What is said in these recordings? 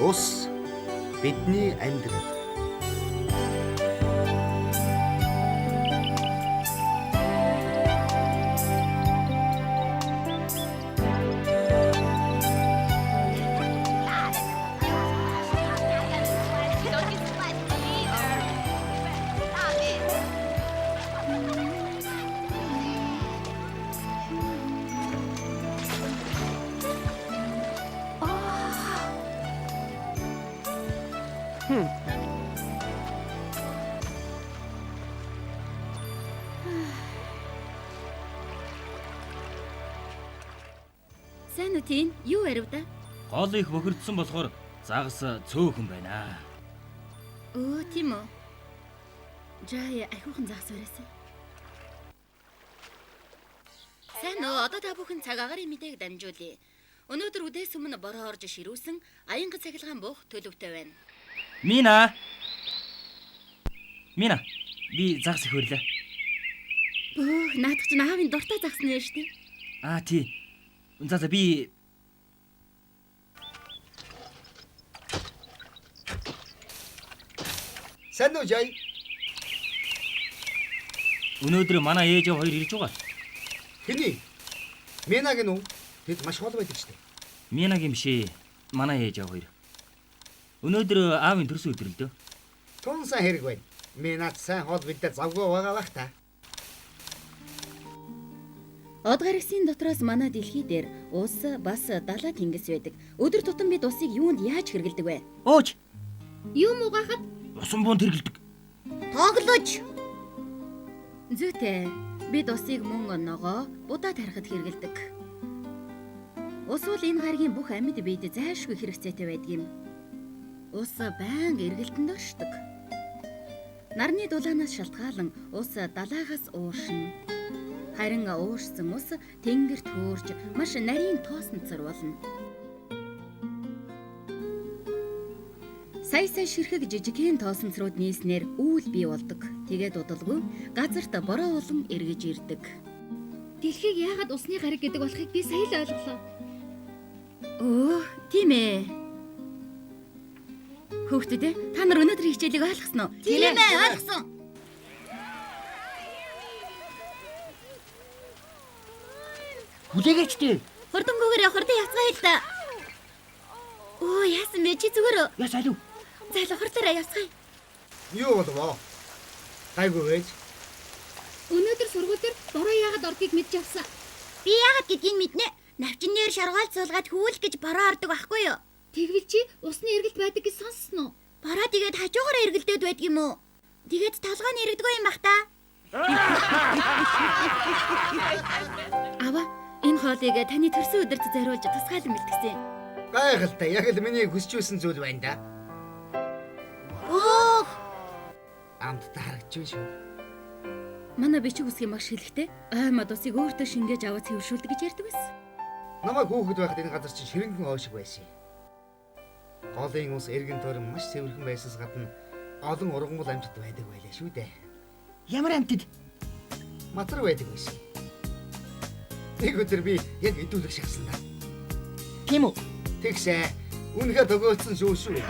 ус бидний амьдрал. Сайн уу тийм? Юу ярив да? Гол их бохирдсан болохоор загас цөөхөн байна. Өө тийм үү. Жаа ахиухан загас өрөөсэй. Сайн уу, одоо та бүхэн цаг агаарын мэдээг дамжуулъя. Өнөөдөр үдээс өмнө бороо орж ширүүсэн аянга цахилгаан буух төлөвтэй байна. Мина, би загас их өрлөө. Бөө, наадах чинь аавын дуртай загас нэ штий. Тий. За би Сайн уу Жай? өнөөдөр манай ээж хоёр ирж байгаа. Хэний? Минаг нь үү? Тэд маш хол байдаг штэ. Минагийн биш ээ. Манай ээж хоёр. Өнөөдөр аавын төрсөн өдөр л дөө. Тун сайн хэрэг байна. Минад сайн хол бидээ завгүй байгаа бах та. Од гарагсын дотроос манай дэлхий дээр ус бас далаа тэнгис байдаг. Өдөр тутам бид усыг юунд яаж хэрэглэдэг вэ? Өөч, Юм угаахад усан буунд хэрэглэдэг. тоглож. Зүйтэй. Бид усыг мөн ногоо, будаа тарихад хэрэглэдэг. Ус бол энэ гаригийн бүх амьд биед зайлшгүй хэрэгцээтэй байдаг юм. Ус байнга эргэлтэнд оршдог. Нарны дулаанаас шалтгаалan ус далаагаас ууршина. Харин уурсан ус тэнгэрт хөөрж маш нарийн тоосонцор болно. Сая ширхэг жижигхэн тоосонцрууд нийснээр үүл бий болдог. Тэгээд удалгүй газарт бороо улам эргэж ирдэг. Дэлхийг яагаад усны гариг гэдэг болохыг би сая л ойлголоо. Өө, тийм ээ. Хүүхдүүдээ та нар өнөөдрийн хичээлийг ойлгосон уу? Тийм ээ, ойлгосон. Хүлээгээч дээ. Хурдангүйгээр хурдан явцгаая л да. Оо, яасан бэ чи зүгээр үү? Яс алив. За хурдаараа явцгаая. Юу болов? Гайгүй байж. Өнөөдөр сургууль дээр бороо яагаад ордгийг мэдж авсан. Би яагаад гэдгийг мэднэ. Навчнээр шаргаал цуулгаад хүүлэх гэж бороо ордог байхгүй юу? Тэгвэл чи усны эргэлт байдаг гэж сонссон уу? Бороо тэгээд хажуугаараа эргэлдээд байдаг юм уу? Тэгээд толгой нь эргэдэггүй юм бах та. Ава, энэ хоолыг таны төрсөн өдөрт зориулж тусгаалan бэлтгэсэн. Гайхалтай. Яг л миний хүсч байсан зүйл байна да. Өөх! Амттай харагдж байна шүү. Манай бичиг үсгийн багш хэлэхдээ аймад усыг өөртөө шингээж аваад цэвэршүүлдэг гэж ярьдаг байсан. Намайг хүүхэд байхад энэ газар чинь ширэнгэн оошиг байсан. Голын ус эргэн тойрон маш цэвэрхэн байсаас гадна олон ургамал амьтад байдаг байлаа шүү дээ. Ямар амтд? Матраг байдаг байсан. Нэг өдөр би яг идүүлэг шахсан да. Тийм үү? Тэгсээ үнэхээр төгөөцсөн шүү.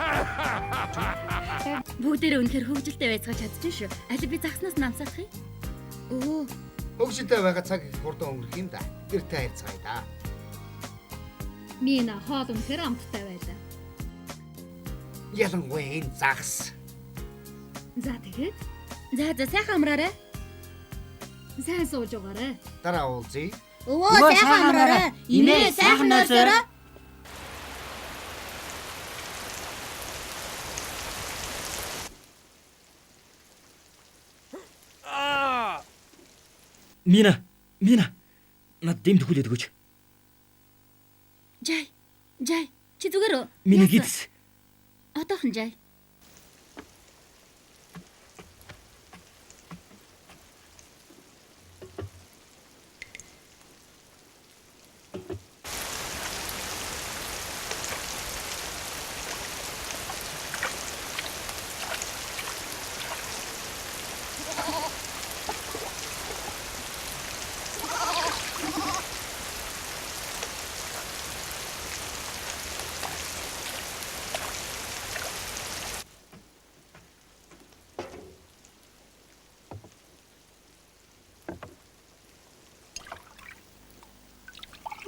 Бүгдээрээ үнэхээр хөвгөлтэй байцгааж чадчих шүү. Аль би загснаас намсаах юм? Өө, Хөгжөлтэй байгаа цаг их хурдан өнгөрөх юм да. Гэртээ хайрцгаая да. Мина хоол үнэхээр амттай байлаа. Ялангуяа энэ загас. За тэгээд. За сайхан амраарай. Сайн сууж угаарай. Дараа уулзъя. Өвөө сайхан амраарай. Инээ сайхан нойрсороо. Мина. Над дэмд хүлээд өгөөч. Жай. Чи зүгээр үү? Миний гидс. Одоохон жай.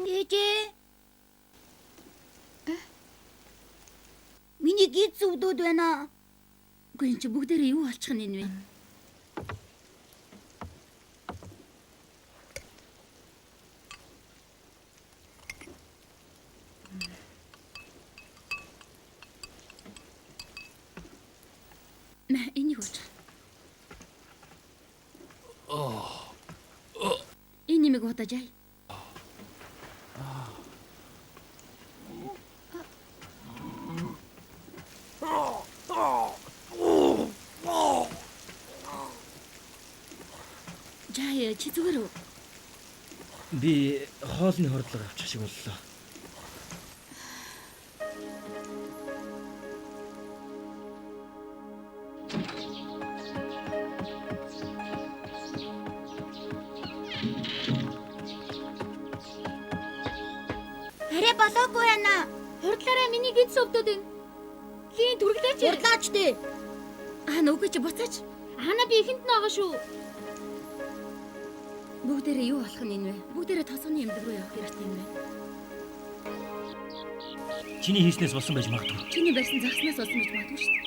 Ээжээ. Миний гид зүвдүүд байна. Үгүй энэ чи бүгдээрээ юу болчих нь энэ вэ? Энийг ууч. Энэ нэмийг удаж яа. Жаа чи зүгээр үү? Би хоолны хордлого авчих шиг боллоо. Арай болоогүй байна. Хурдлаараа миний гид сөвдөд байна. Хийн түрглээч. Хурлаач дээ. Нүггүй чи буцаач. Хана би ихэнд нь байгаа шүү. Бүгдээрээ юу болох нь энэ вэ? Бүгдээрээ тосгоны эмнэлэг рүү явах хэрэгтэй юм байна. Чиний хийснээс болсон байж магадгүй. Чиний барьсан загснаас болсон гэж магадгүй шүү дээ.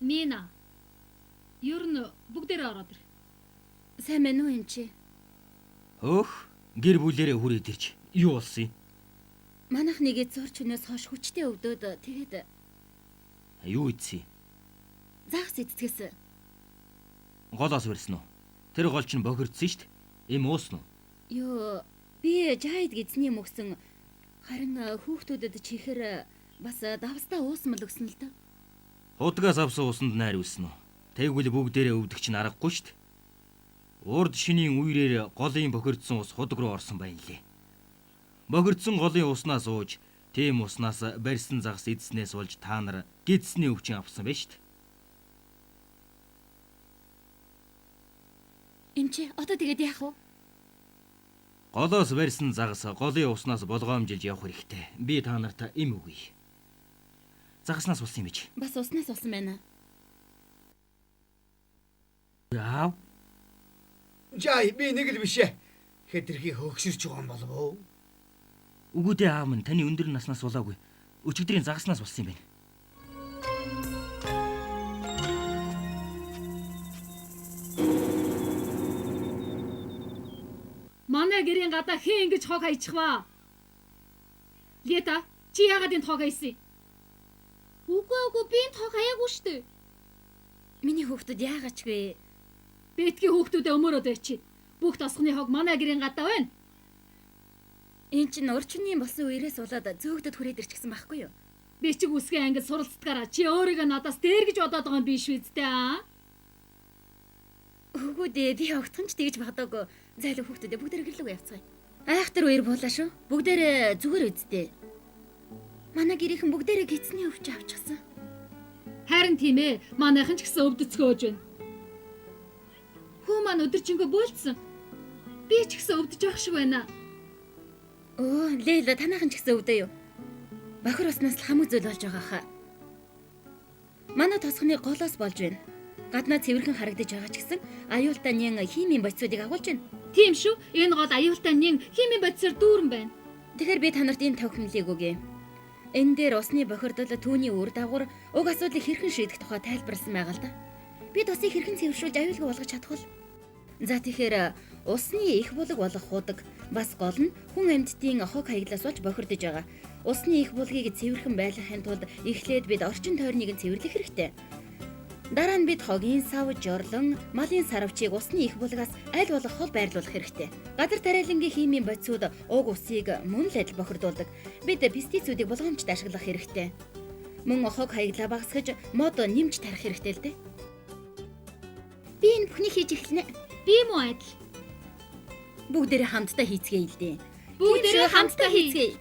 Мина. Ер нь бүгдээрээ ороод ир. Сайн мэн үү энэ чи? Өөх, гэр бүлээрээ хүрээд ирж. Юу болсон юм? Манайх нэг зурч өнөөс хойш хүчтэй өвдөд тэгээд Юу ийдсэн? загс эцгээс Голоос барьсан уу? Тэр гол чинь бохирдсан шүү дээ. Им уусна уу? ёо би жайд гизний мөксөн харин хүүхдүүдэд чихэр бас давстаа уусмал өгсөн л дөө. Худгаас авсан усанд найр үснэ үү? Тэгвэл бүгдээрээ өвдөх чинь аргагүй шүү дээ. Урд шинийн үерээр голын бохирдсан ус худаг руу орсон байна лээ. Бохирдсан голын уснаас ууж, тийм уснаас барьсан загас эдснээс болж та нар гидсний өвчин авсан байна шүү дээ. Эм чи одоо тэгээд яах вэ? Голоос барьсан загас голын уснаас болгоомжилж явах хэрэгтэй. Би та нарт им өгье. Загаснаас болсон юм биш. Бас уснаас болсон байна. Яав? Жаа би нэг л бишээ. Хэтэрхий хөгшөрч байгаа юм болов уу? Үгүй дээ аав минь, таны өндөр наснаас болоогүй. Өчигдрийн загаснаас болсон юм байна. Манай гэрийн гадаа хэн ингэж хог хайчихваа? Лета, чи яагаад энэ хог хайсан? Үгүй би энэ хог хаяагүй штэ. Миний хүүхдүүд яагаад ч вэ? Бэтгийн хүүхдүүдээ өмөрөөд байчи. Бүх тосгоны хог манай гэрийн гадаа байна. Энд чинь урчны болсон үерээс болоод зөөгдөд хүрээд ирчихсэн байхгүй юу? Би чиг үсгийн ангид суралцдагаараа чи өөрийгөө надаас дээр гэж бодоод байгаа юм биш үсттэй аа? Үгүй дээ би огтхон ч тэгж бодоогүй. Зайлуу хүүхдүүдээ бүгдээр гэрлэг явцгаая. Айхтар үер буулаа шүү. Бүгдээрээ зүгээр үздэй. Манай гэрийнхэн бүгдээрээ гидсний өвч авчихсан. Харин тийм ээ. Манайхан ч гэсэн өвдөцгөөж байна. Хүү маань өдөржингөө бөөлдсөн. Би ч гэсэн өвдөж явах шиг байна. Оо, Лейла танайхан ч гэсэн өвдөө юу? Бохир уснаас л хамаг зүйл болж байгаа хаа. Манай тосгоны голоос болж байна. Гаднаа цэвэрхэн харагдаж байгаа ч гэсэн аюултай нэн химийн бодисуудыг агуулж байна. Тийм шүү. Энэ гол аюултай нэн химийн бодисоор дүүрэн байна. Тэгэхээр би та нарт энэ тохиомлыг өгье. Энэ дээр усны бохирдол түүний үр дагавар уг асуудлыг хэрхэн шийдэх тухай тайлбарласан байгаа л да. Бид усыг хэрхэн цэвэршүүлж аюулгүй болгож чадах вэ? За тэгэхээр усны их булаг болох худаг бас гол нь хүн амьтдын хог хаяглаас болж бохирдож байгаа. Усны их булгийг цэвэрхэн байлгахын тулд эхлээд бид орчин тойрныг цэвэрлэх хэрэгтэй. Дараа нь бид хогийн сав, жорлон, малын сарвчийг усны их булгаас аль болох хол байрлуулах хэрэгтэй. Газар тариалангийн химийн бодисууд уг усыг мөн л адил бохирдуулдаг. Бид пестицидүүдийг болгоомжтой ашиглах хэрэгтэй. Мөн хог хаяглаа багасгаж мод нэмж тарих хэрэгтэй л дээ. Би энэ бүхнийг хийж эхэлнэ. Би муу адил. Бүгдээрээ хамтдаа хийцгээе л дээ. Бүгдээрээ хамтдаа хийцгээе.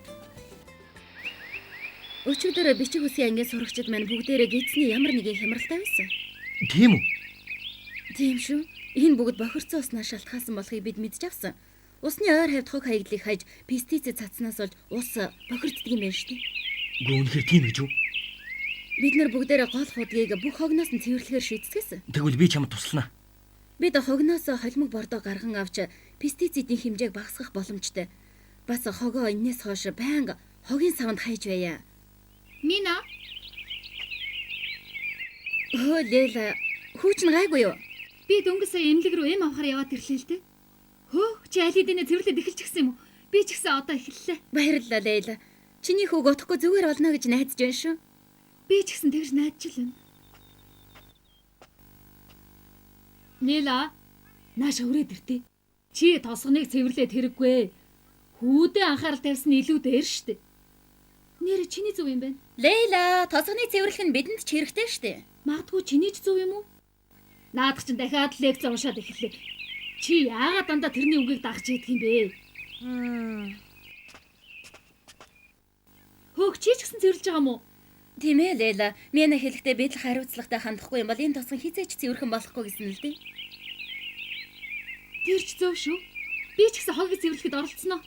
Өчигдөр бичиг үсгийн ангийн сурагчид маань бүгдээрээ гидсний ямар нэгэн хямралтай байсан. Тийм үү? Тийм шүү. Энэ бүгд бохирцсон уснаас шалтгаалсан болохыг бид мэдж авсан. Усны ойр хавьд хог хаягдлыг хайж пестицид цацснаас болж ус бохирддаг юм байна шүү дээ. Үгүй үнэхээр тийм гэж үү? Бид нар бүгдээрээ гол худгийг бүх хогноос нь цэвэрлэхээр шийдсгэсэн. Тэгвэл би чамд туслана. Бид хогноос холимог бордоо гарган авч пестицидийн хэмжээг багасгах боломжтой. Бас хогоо энэс хойш байнга хогийн савнд хайж байя. Мина, Өө Лейла, хүүч нь гайгүй юу? би дөнгөж сая эмнэлэг рүү эм авахаар яваад ирлээ л дээ. Хөөх, чи аль хэдийнэ цэвэрлээд эхэлчихсэн юм уу? Би ч гэсэн одоо эхэллээ. Баярлалаа Лейла. Чиний хүүг утахгүй зүгээр болно гэж найдаж байна шүү. Би ч гэсэн тэгж найдаж л байна. Нэла, нааш өрөөд иртээ. Чи тосгоныг цэвэрлээд хэрэггүй. Хүүдээ анхаарал тавьсан нь илүү дээр штэ. Нэр чиний зөв юм байна. Лейла, тосгоныг цэвэрлэх нь бидэнд ч хэрэгтэй штэ. Магадгүй чиний ч зөв юм уу? Наадах чинь дахиад лекц уншаад эхэллээ. Чи яагаад дандаа тэрний үгийг дагж идэх юм бэ? Хөөх чи ч гэсэн цэвэрлж байгаа юм уу? Тийм ээ Лейла. Мина хэлэхдээ бид л хариуцлагатай хандахгүй юм бол энэ тосгон хизээч цэвэрхэн болохгүй гэсэн л дээ. Тэр ч зөв шүү. Би ч гэсэн хогийг цэвэрлэхэд оролцсон уу?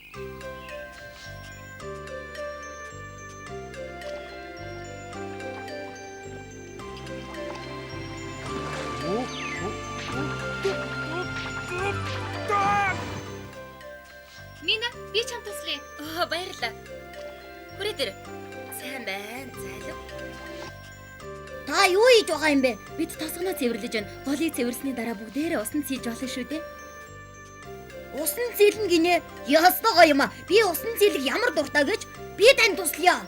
Мина, би чам туслая. Баярлалаа. Хүрээ дээр. Сайн байна. Зайлав. Та юу хийж байгаа юм бэ? Бид тосгоноо цэвэрлэж байна. Голыг цэвэрлсэний дараа бүгдээрээ усанд цийж болно шүү дээ. Усан зэлэн гинэ. Ястагаа юм а. Би усан зэлэг ямар дуртай гэж би танд туслая.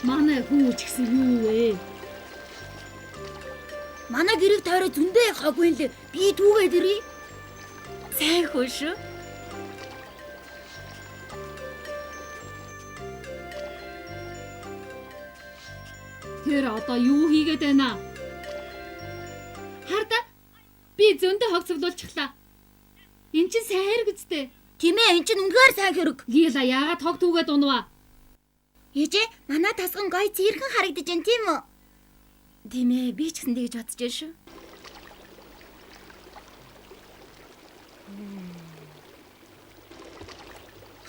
Манай хүн ч гэсэн юу вэ? Манай гэрийг тойроо зөндөө хаггүй л би түүгээд ирье. Сайн хөө шүү. Тэр одоо юу хийгээд байна? Харда. Би зөндөө хог цуглуулчихлаа. Энд чинь сайн хэрэг үстэй. Тийм ээ, эн чинь үнэхээр сайн хэрэг. Лила яагаад хог түүгээд унваа? Ээжээ, манай тасган гоё зирхэн харагдаж байна тийм үү? Тийм ээ, би ч гэсэн тэгж бодож байна шүү.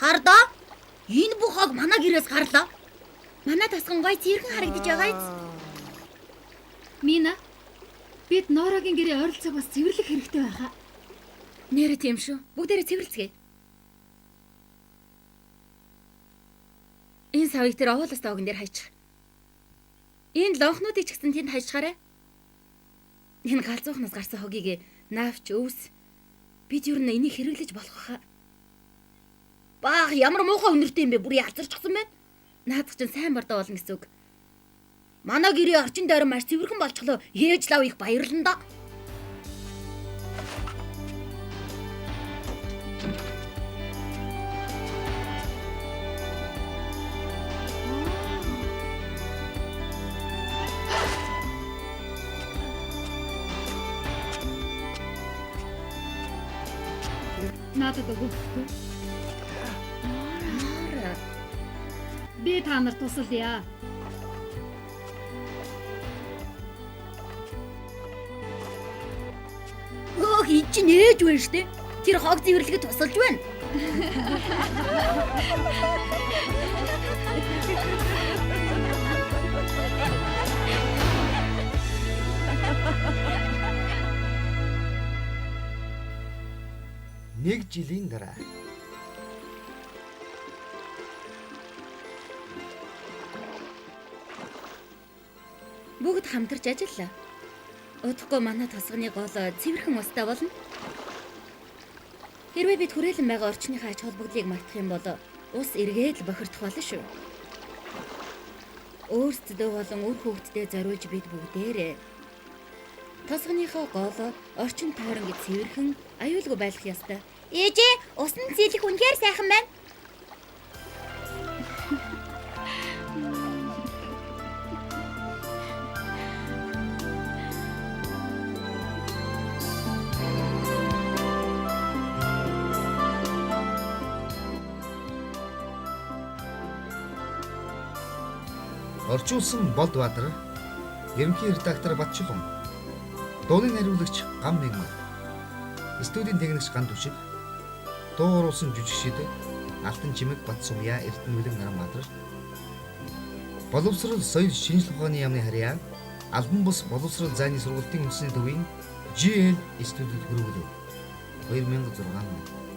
Хардаа? Энэ бүх хог манай гэрээс гарлаа. Манай тасган гоё зирхэн харагдаж байгаа биз? Мина, бид Норагийн гэрээ ойролцоог бас цэвэрлэх хэрэгтэй байхаа. Нэрэ тийм шүү. Бүгдээрээ цэвэрлцгээе. Энэ савыг тэр овоолоос доогон дээр хайчих. Энэ лонхнуудыг ч гэсэн тэнд хайчгаарай. Энэ галзуухнаас гарсан хогийг наавч өвс. Бид юу н энийг хэрэглэж болох хаа. Баах ямар муухай үнэртэй юм бэ? Бүр ялцарчихсан байна. Наадах чинь сайн бардаа болно гэсэн үг. Манай гэрээ орчин дойрон маш цэвэрхэн болчихлоо. Ээж лав их баярлан да. Надад өгөхгүй. Нора. Би та нарт тусалъя. Өө хий чи нээж байна штэ. Тэр хог цэвэрлэхэд тусалж байна. Нэг жилийн дараа Бүгд хамтарч ажиллаа. Удахгүй манай тосгоны гол цэвэрхэн устай болно. Хэрвээ бид хүрээлэн байгаа орчныхаа ач холбогдлыг мартах юм бол ус эргээд л бохирдох болно шүү. Өөрсдөө болон үр хөвгтдээ зориулж бид бүгдээрээ тосгоныхоо гол орчин тойрон гэж цэвэрхэн аюулгүй байх ёстой. Ээжээ, усан зэлэх үнэхээр сайхан байна. Орчуулсан Болдбаатар, ерөнхий редактор Батчулан, дууны найруулагч Гам Мягмар, студийн техникч Ган Түшиг, дуу оруулсан жүжигчид Алтан Чимэг, Батсумья, Эрдэнэ Наранбаатар, боловсрол соёл шинжлэх ухааны яамны харьяа, албан бус боловсрол зайны сургалтын үндэсний төвийн GL студид хөрвүүлв. 2006 он.